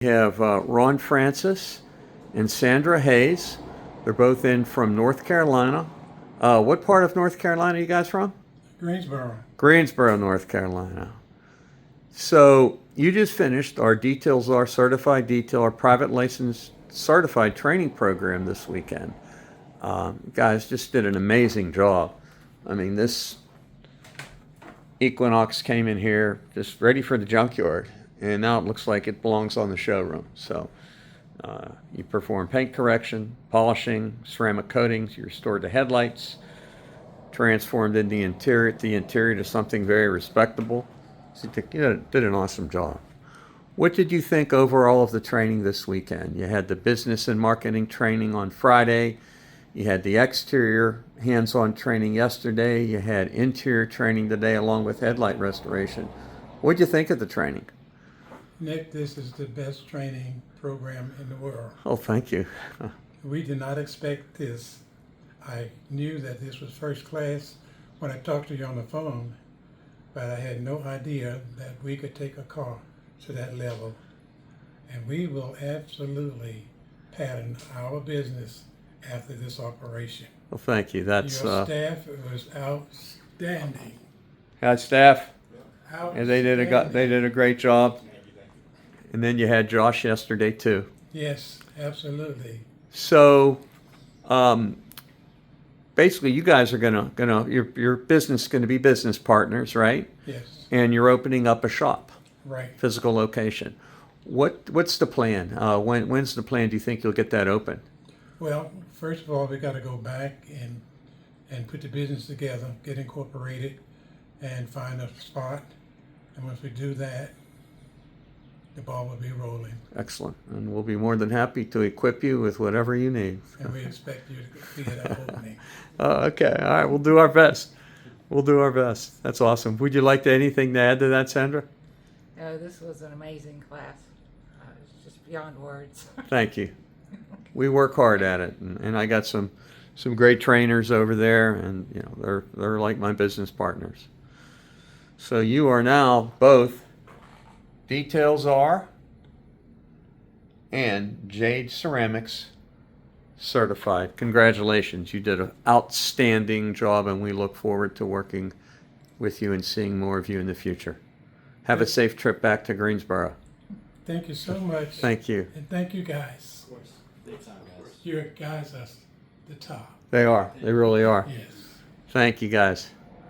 We have Ron Francis and Sandra Hayes. They're both in from North Carolina. What part of North Carolina are you guys from? Greensboro. Greensboro, North Carolina. So you just finished our Details Are Certified Detail, our private license certified training program this weekend. Guys just did an amazing job. I mean, this Equinox came in here just ready for the junkyard, and now it looks like it belongs on the showroom. So you perform paint correction, polishing, ceramic coatings, you restored the headlights, transformed in the interior to something very respectable. So you did an awesome job. What did you think overall of the training this weekend? You had the business and marketing training on Friday. You had the exterior hands-on training yesterday. You had interior training today along with headlight restoration. What did you think of the training? Nick, this is the best training program in the world. Oh, thank you. We did not expect this. I knew that this was first class when I talked to you on the phone, but I had no idea that we could take a car to that level. And we will absolutely pattern our business after this operation. Well, thank you. That's Your staff was outstanding. had staff, Outstanding. and they did a great job. And then you had Josh yesterday too. Yes, absolutely. So, basically, you guys are your business is gonna be business partners, right? Yes, And you're opening up a shop, right. physical location. What's the plan? When's the plan? Do you think you'll get that open? Well, first of all, we got to go back and put the business together, get incorporated, and find a spot. And once we do that, the ball will be rolling. Excellent. And we'll be more than happy to equip you with whatever you need. And we expect you to be at that opening. Okay. All right. We'll do our best. We'll do our best. That's awesome. Would you like anything to add to that, Sandra? No, this was an amazing class. It's just beyond words. Thank you. We work hard at it, and I got some great trainers over there, and they're like my business partners. So you are now both Details Are and Jade Ceramics certified. Congratulations. You did an outstanding job, and we look forward to working with you and seeing more of you in the future. Have a safe trip back to Greensboro. Thank you so much. Thank you. And thank you guys. Of course. Your guys are the top. They are. They really are. Yes. Thank you, guys.